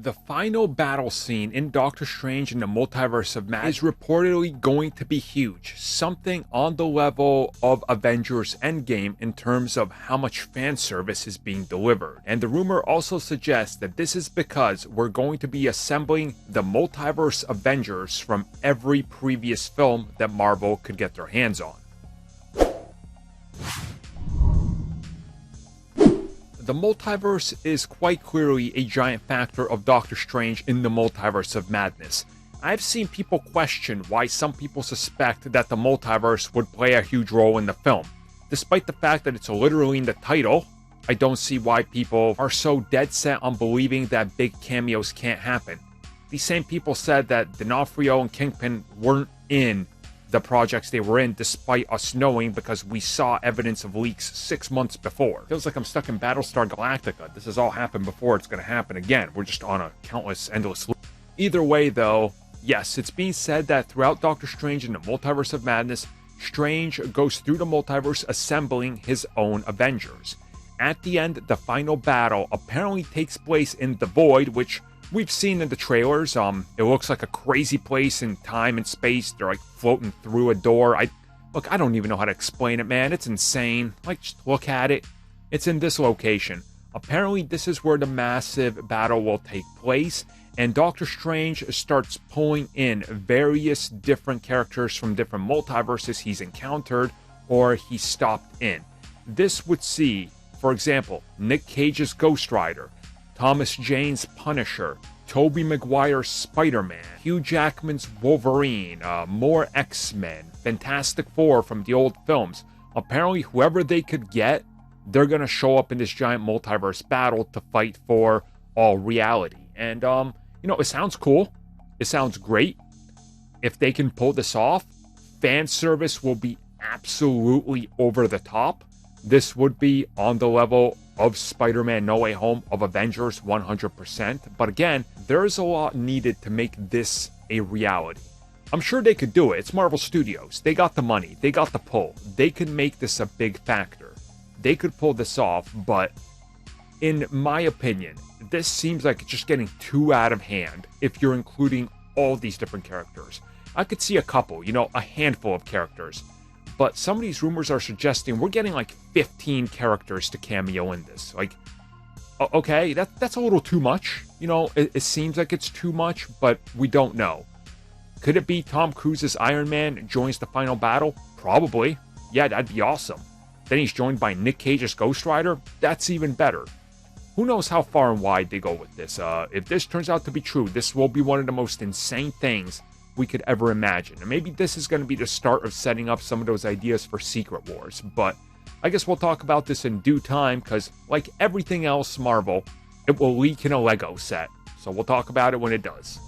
The final battle scene in Doctor Strange in the Multiverse of Madness is reportedly going to be huge, something on the level of Avengers Endgame in terms of how much fan service is being delivered. And the rumor also suggests that this is because we're going to be assembling the Multiverse Avengers from every previous film that Marvel could get their hands on. The multiverse is quite clearly a giant factor of Doctor Strange in the Multiverse of Madness. I've seen people question why some people suspect that the multiverse would play a huge role in the film. Despite the fact that it's literally in the title, I don't see why people are so dead set on believing that big cameos can't happen. These same people said that D'Onofrio and Kingpin weren't in the projects they were in, despite us knowing, because we saw evidence of leaks 6 months before. Feels like I'm stuck in Battlestar Galactica. This has all happened before, it's going to happen again. We're just on a countless, endless loop. Either way, though, yes, it's being said that throughout Doctor Strange in the Multiverse of Madness, Strange goes through the multiverse assembling his own Avengers. At the end, the final battle apparently takes place in the Void, which we've seen in the trailers. It looks like a crazy place in time and space. They're like floating through a door. I don't even know how to explain it, man. It's insane. Like, just look at it. It's in this location. Apparently, this is where the massive battle will take place, and Doctor Strange starts pulling in various different characters from different multiverses he's encountered or he stopped in. This would see, for example, Nick Cage's Ghost Rider, Thomas Jane's Punisher, Tobey Maguire's Spider-Man, Hugh Jackman's Wolverine, more X-Men, Fantastic Four from the old films. Apparently, whoever they could get, they're going to show up in this giant multiverse battle to fight for all reality. And, it sounds cool. It sounds great. If they can pull this off, fan service will be absolutely over the top. This would be on the level of Spider-Man No Way Home, of Avengers 100%. But again, there's a lot needed to make this a reality. I'm sure they could do it. It's Marvel Studios. They got the money. They got the pull. They could make this a big factor. They could pull this off, but in my opinion, this seems like it's just getting too out of hand if you're including all these different characters. I could see a couple, a handful of characters. But some of these rumors are suggesting we're getting like 15 characters to cameo in this. Like, okay, that's a little too much. It seems like it's too much, but we don't know. Could it be Tom Cruise's Iron Man joins the final battle? Probably. Yeah, that'd be awesome. Then he's joined by Nick Cage's Ghost Rider? That's even better. Who knows how far and wide they go with this. If this turns out to be true, this will be one of the most insane things we could ever imagine. And maybe this is going to be the start of setting up some of those ideas for Secret Wars. But I guess we'll talk about this in due time, because like everything else Marvel, it will leak in a Lego set. So we'll talk about it when it does.